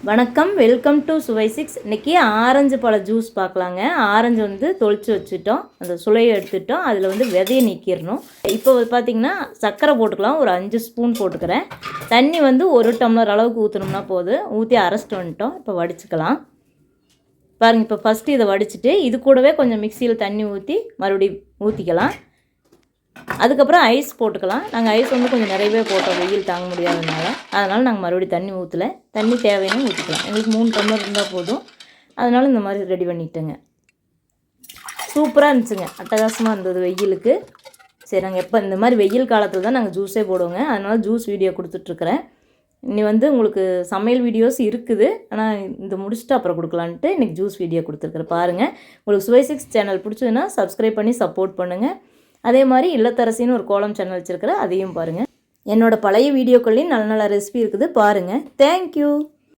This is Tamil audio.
வணக்கம், வெல்கம் டு சுவை 6. இன்றைக்கி ஆரஞ்சு பழ ஜூஸ் பார்க்கலாங்க. ஆரஞ்சு வந்து தொளிச்சு வச்சுட்டோம், அந்த சுளையை எடுத்துட்டோம், அதில் வந்து விதையை நீக்கிடணும். இப்போ பார்த்திங்கன்னா சர்க்கரை போட்டுக்கலாம், ஒரு 5 ஸ்பூன் போட்டுக்கிறேன். தண்ணி வந்து 1 டம்ளர் அளவுக்கு ஊற்றணும்னா போதும். ஊற்றி அரைச்சிட்டு வந்துட்டோம். இப்போ வடிச்சுக்கலாம். பாருங்கள், இப்போ ஃபஸ்ட்டு இதை வடிச்சிட்டு இது கூடவே கொஞ்சம் மிக்சியில் தண்ணி ஊற்றி மறுபடியும் ஊற்றிக்கலாம். அதுக்கப்புறம் ஐஸ் போட்டுக்கலாம். நாங்கள் ஐஸ் வந்து கொஞ்சம் நிறையவே போட்டோம், வெயில் தாங்க முடியாததுனால. அதனால் நாங்கள் மறுபடியும் தண்ணி ஊற்றலை. தண்ணி தேவைன்னு ஊற்றிக்கலாம். எங்களுக்கு 3 டம்ளர் இருந்தால் போதும். அதனால் இந்த மாதிரி ரெடி பண்ணிட்டேங்க. சூப்பராக இருந்துச்சுங்க, அட்டகாசமாக இருந்தது வெயிலுக்கு. சரி, நாங்கள் எப்போ இந்த மாதிரி வெயில் காலத்தில் தான் நாங்கள் ஜூஸே போடுவோங்க. அதனால் ஜூஸ் வீடியோ கொடுத்துட்ருக்குறேன். இனி வந்து உங்களுக்கு சமையல் வீடியோஸ் இருக்குது, ஆனால் இந்த முடிச்சுட்டு அப்புறம் கொடுக்கலான்ட்டு இன்றைக்கி ஜூஸ் வீடியோ கொடுத்துருக்குறேன். பாருங்கள், உங்களுக்கு சுவை 6 சேனல் பிடிச்சதுன்னா சப்ஸ்கிரைப் பண்ணி சப்போர்ட் பண்ணுங்கள். அதே மாதிரி இல்லத்தரசின்னு ஒரு கோலம் சேனல் வச்சுருக்கிறேன், அதையும் பாருங்கள். என்னோடய பழைய வீடியோக்கள்லையும் நல்ல நல்ல ரெசிபி இருக்குது, பாருங்கள். தேங்க்யூ.